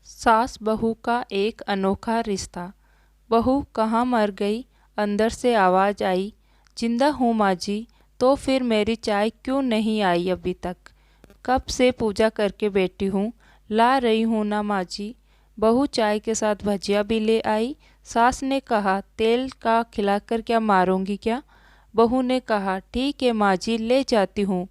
सास बहू का एक अनोखा रिश्ता। बहू कहाँ मर गई? अंदर से आवाज़ आई। जिंदा हूँ माँ जी। तो फिर मेरी चाय क्यों नहीं आई अभी तक? कब से पूजा करके बैठी हूँ, ला रही हूँ ना माँ जी। बहू चाय के साथ भजिया भी ले आई। सास ने कहा, तेल का खिलाकर क्या मारूंगी क्या? बहू ने कहा, ठीक है माँ जी, ले जाती हूँ।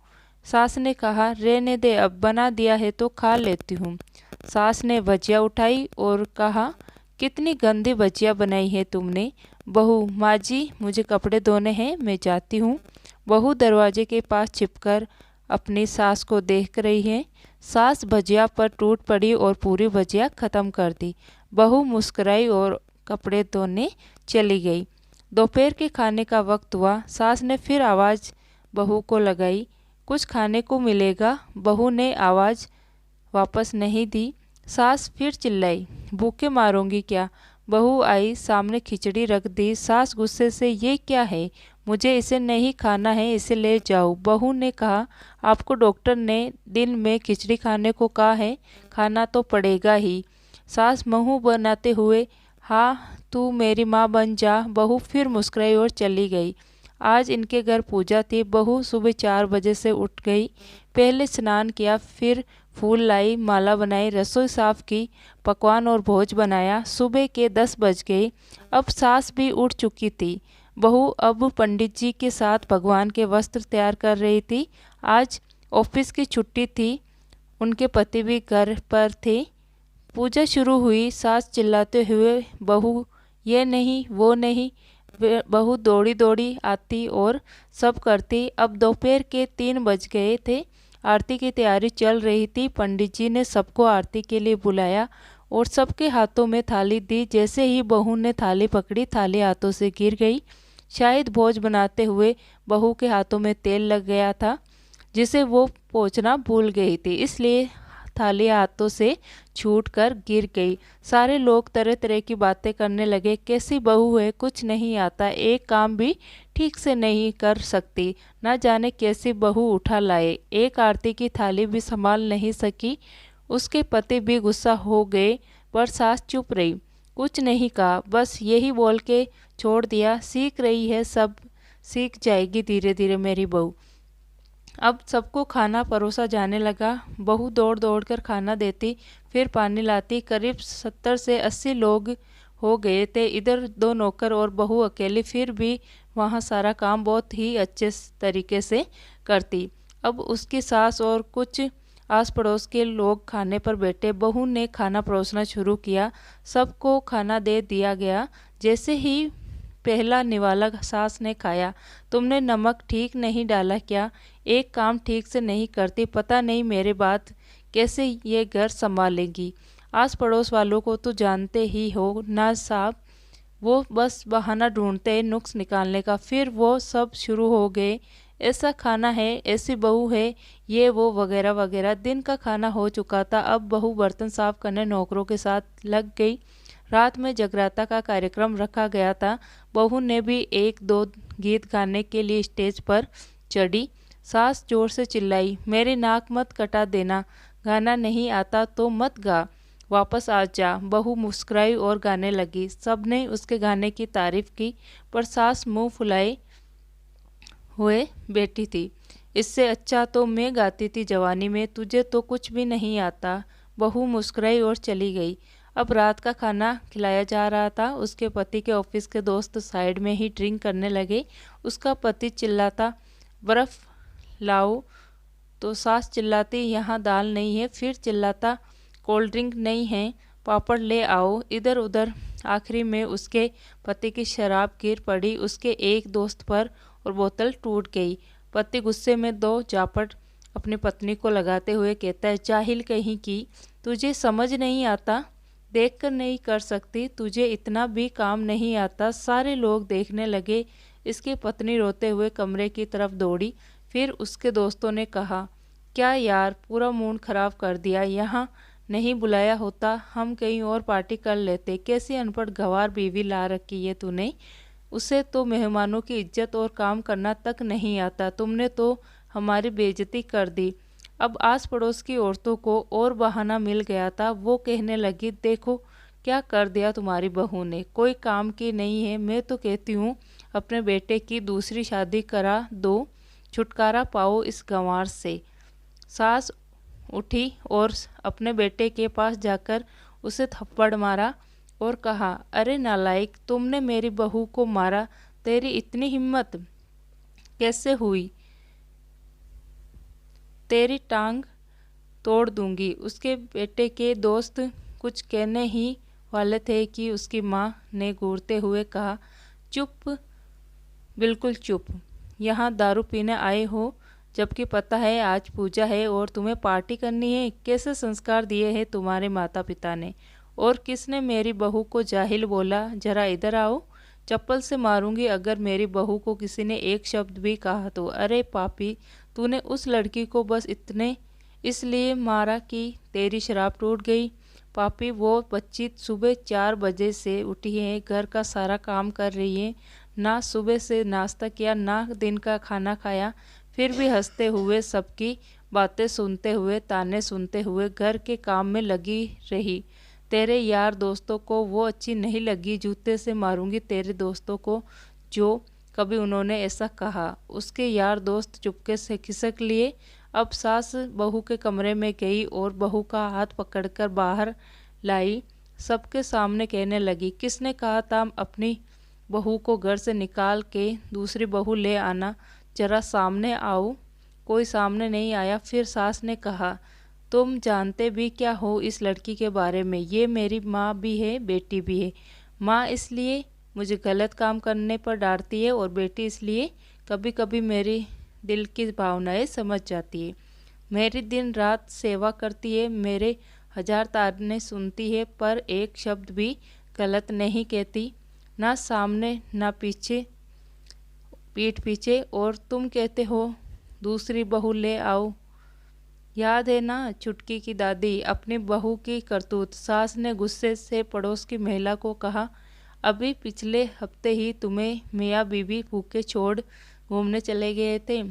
सास ने कहा, रहने दे, अब बना दिया है तो खा लेती हूँ। सास ने भजिया उठाई और कहा, कितनी गंदी भजिया बनाई है तुमने। बहू, माँ जी मुझे कपड़े धोने हैं, मैं जाती हूँ। बहू दरवाजे के पास छिपकर अपनी सास को देख रही है। सास भजिया पर टूट पड़ी और पूरी भजिया खत्म कर दी। बहू मुस्कुराई और कपड़े धोने चली गई। दोपहर के खाने का वक्त हुआ। सास ने फिर आवाज़ बहू को लगाई, कुछ खाने को मिलेगा? बहू ने आवाज़ वापस नहीं दी। सास फिर चिल्लाई, भूखे मारूंगी क्या? बहू आई, सामने खिचड़ी रख दी। सास गुस्से से, ये क्या है? मुझे इसे नहीं खाना है, इसे ले जाओ। बहू ने कहा, आपको डॉक्टर ने दिन में खिचड़ी खाने को कहा है, खाना तो पड़ेगा ही। सास मुंह बनाते हुए, हाँ तू मेरी माँ बन जा। बहू फिर मुस्कुराई और चली गई। आज इनके घर पूजा थी। बहू सुबह 4 बजे से उठ गई। पहले स्नान किया, फिर फूल लाई, माला बनाई, रसोई साफ की, पकवान और भोज बनाया। सुबह के 10 बज गए। अब सास भी उठ चुकी थी। बहू अब पंडित जी के साथ भगवान के वस्त्र तैयार कर रही थी। आज ऑफिस की छुट्टी थी। उनके पति भी घर पर थे। पूजा शुरू हुई। सास चिल्लाते हुए, बहू ये नहीं वो नहीं। बहू दौड़ी दौड़ी आती और सब करती। अब दोपहर के 3 बज गए थे। आरती की तैयारी चल रही थी। पंडित जी ने सबको आरती के लिए बुलाया और सबके हाथों में थाली दी। जैसे ही बहू ने थाली पकड़ी, थाली हाथों से गिर गई। शायद भोज बनाते हुए बहू के हाथों में तेल लग गया था, जिसे वो पोंछना भूल गई थी, इसलिए थाली हाथों से छूटकर गिर गई। सारे लोग तरह तरह की बातें करने लगे। कैसी बहू है, कुछ नहीं आता, एक काम भी ठीक से नहीं कर सकती, न जाने कैसी बहू उठा लाए, एक आरती की थाली भी संभाल नहीं सकी। उसके पति भी गुस्सा हो गए, पर सास चुप रही, कुछ नहीं कहा, बस यही बोल के छोड़ दिया, सीख रही है, सब सीख जाएगी धीरे धीरे मेरी बहू। अब सबको खाना परोसा जाने लगा। बहू दौड़ दौड़ कर खाना देती, फिर पानी लाती। करीब 70 से 80 लोग हो गए थे। इधर 2 नौकर और बहू अकेली, फिर भी वहाँ सारा काम बहुत ही अच्छे तरीके से करती। अब उसकी सास और कुछ आस पड़ोस के लोग खाने पर बैठे। बहू ने खाना परोसना शुरू किया। सबको खाना दे दिया गया। जैसे ही पहला निवाला सास ने खाया, तुमने नमक ठीक नहीं डाला क्या? एक काम ठीक से नहीं करती, पता नहीं मेरे बाद कैसे ये घर संभालेंगी। आस पड़ोस वालों को तो जानते ही हो ना साहब, वो बस बहाना ढूंढते हैं नुक्स निकालने का। फिर वो सब शुरू हो गए, ऐसा खाना है, ऐसी बहू है, ये वो वगैरह वगैरह। दिन का खाना हो चुका था। अब बहू बर्तन साफ करने नौकरों के साथ लग गई। रात में जगराता का कार्यक्रम रखा गया था। बहू ने भी 1-2 गीत गाने के लिए स्टेज पर चढ़ी। सास जोर से चिल्लाई, मेरी नाक मत कटा देना, गाना नहीं आता तो मत गा, वापस आ जा। बहू मुस्कुराई और गाने लगी। सबने उसके गाने की तारीफ की, पर सास मुंह फुलाए हुए बैठी थी। इससे अच्छा तो मैं गाती थी जवानी में, तुझे तो कुछ भी नहीं आता। बहू मुस्कुराई और चली गई। अब रात का खाना खिलाया जा रहा था। उसके पति के ऑफिस के दोस्त साइड में ही ड्रिंक करने लगे। उसका पति चिल्लाता, बर्फ़ लाओ, तो सास चिल्लाती, यहाँ दाल नहीं है। फिर चिल्लाता, कोल्ड ड्रिंक नहीं है, पापड़ ले आओ। इधर उधर आखिरी में उसके पति की शराब गिर पड़ी उसके एक दोस्त पर और बोतल टूट गई। पति गुस्से में 2 झापट अपनी पत्नी को लगाते हुए कहता है, जाहिल कहीं की, तुझे समझ नहीं आता, देखकर नहीं कर सकती, तुझे इतना भी काम नहीं आता। सारे लोग देखने लगे। इसकी पत्नी रोते हुए कमरे की तरफ दौड़ी। फिर उसके दोस्तों ने कहा, क्या यार, पूरा मूड खराब कर दिया, यहाँ नहीं बुलाया होता, हम कहीं और पार्टी कर लेते। कैसी अनपढ़ गंवार बीवी ला रखी है तूने, उसे तो मेहमानों की इज्जत और काम करना तक नहीं आता। तुमने तो हमारी बेइज्जती कर दी। अब आस पड़ोस की औरतों को और बहाना मिल गया था। वो कहने लगी, देखो क्या कर दिया तुम्हारी बहू ने, कोई काम की नहीं है। मैं तो कहती हूँ अपने बेटे की दूसरी शादी करा दो, छुटकारा पाओ इस गंवार से। सास उठी और अपने बेटे के पास जाकर उसे थप्पड़ मारा और कहा, अरे नालायक, तुमने मेरी बहू को मारा, तेरी इतनी हिम्मत कैसे हुई, तेरी टांग तोड़ दूंगी। उसके बेटे के दोस्त कुछ कहने ही वाले थे कि उसकी माँ ने घूरते हुए कहा, चुप, बिल्कुल चुप। यहाँ दारू पीने आए हो, जबकि पता है आज पूजा है और तुम्हें पार्टी करनी है। कैसे संस्कार दिए हैं तुम्हारे माता पिता ने। और किसने मेरी बहू को जाहिल बोला, जरा इधर आओ, चप्पल से मारूंगी अगर मेरी बहू को किसी ने एक शब्द भी कहा तो। अरे पापी, तूने उस लड़की को बस इतने इसलिए मारा कि तेरी शराब टूट गई। पापी, वो बच्ची सुबह 4 बजे से उठी है, घर का सारा काम कर रही है, ना सुबह से नाश्ता किया, ना दिन का खाना खाया, फिर भी हंसते हुए, सबकी बातें सुनते हुए, ताने सुनते हुए घर के काम में लगी रही। तेरे यार दोस्तों को वो अच्छी नहीं लगी, जूते से मारूंगी तेरे दोस्तों को जो कभी उन्होंने ऐसा कहा। उसके यार दोस्त चुपके से खिसक लिए। अब सास बहू के कमरे में गई और बहू का हाथ पकड़कर बाहर लाई। सबके सामने कहने लगी, किसने कहा था अपनी बहू को घर से निकाल के दूसरी बहू ले आना, जरा सामने आओ। कोई सामने नहीं आया। फिर सास ने कहा, तुम जानते भी क्या हो इस लड़की के बारे में, ये मेरी माँ भी है, बेटी भी है। माँ इसलिए मुझे गलत काम करने पर डांटती है और बेटी इसलिए कभी कभी मेरी दिल की भावनाएं समझ जाती है, मेरी दिन रात सेवा करती है, मेरे 1000 ताने सुनती है, पर एक शब्द भी गलत नहीं कहती, ना सामने ना पीछे, पीठ पीछे। और तुम कहते हो दूसरी बहू ले आओ। याद है ना छुटकी की दादी, अपनी बहू की करतूत। सास ने गुस्से से पड़ोस की महिला को कहा, अभी पिछले हफ्ते ही तुम्हें मियाँ बीवी भूखे छोड़ घूमने चले गए थे।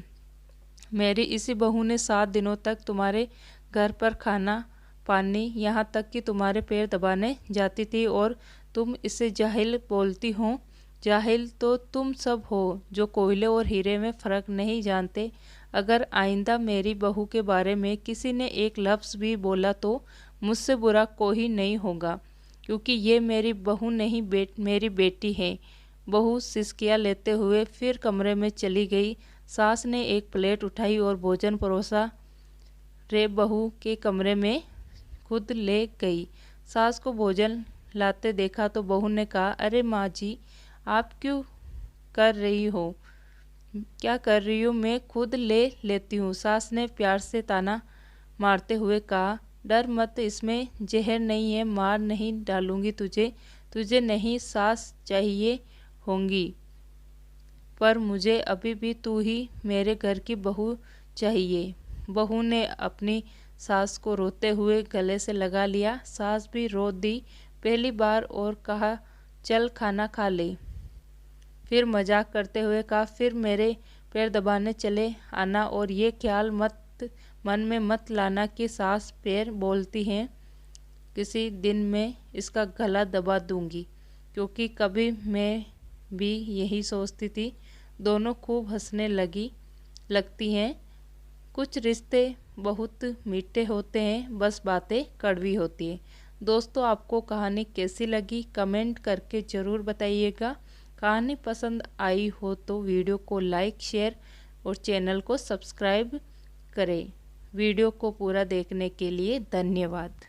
मेरी इसी बहू ने 7 दिनों तक तुम्हारे घर पर खाना पानी, यहाँ तक कि तुम्हारे पैर दबाने जाती थी, और तुम इसे जाहिल बोलती हो। जाहिल तो तुम सब हो जो कोयले और हीरे में फ़र्क नहीं जानते। अगर आइंदा मेरी बहू के बारे में किसी ने एक लफ्ज़ भी बोला तो मुझसे बुरा कोई नहीं होगा, क्योंकि ये मेरी बहू नहीं, मेरी बेटी है। बहू सिसकियाँ लेते हुए फिर कमरे में चली गई। सास ने एक प्लेट उठाई और भोजन परोसा रे बहू के कमरे में खुद ले गई। सास को भोजन लाते देखा तो बहू ने कहा, अरे माँ जी, आप क्यों कर रही हो, क्या कर रही हो, मैं खुद ले लेती हूँ। सास ने प्यार से ताना मारते हुए कहा, डर मत, इसमें जहर नहीं है, मार नहीं डालूंगी तुझे, तुझे नहीं सास चाहिए होंगी, पर मुझे अभी भी तू ही मेरे घर की बहू चाहिए। बहू ने अपनी सास को रोते हुए गले से लगा लिया। सास भी रो दी पहली बार और कहा, चल खाना खा ले। फिर मजाक करते हुए कहा, फिर मेरे पैर दबाने चले आना, और ये ख्याल मत मन में मत लाना कि सास पैर बोलती हैं, किसी दिन मैं इसका गला दबा दूंगी, क्योंकि कभी मैं भी यही सोचती थी। दोनों खूब हंसने लगती हैं। कुछ रिश्ते बहुत मीठे होते हैं, बस बातें कड़वी होती हैं। दोस्तों, आपको कहानी कैसी लगी कमेंट करके ज़रूर बताइएगा। कहानी पसंद आई हो तो वीडियो को लाइक, शेयर और चैनल को सब्सक्राइब करें। वीडियो को पूरा देखने के लिए धन्यवाद।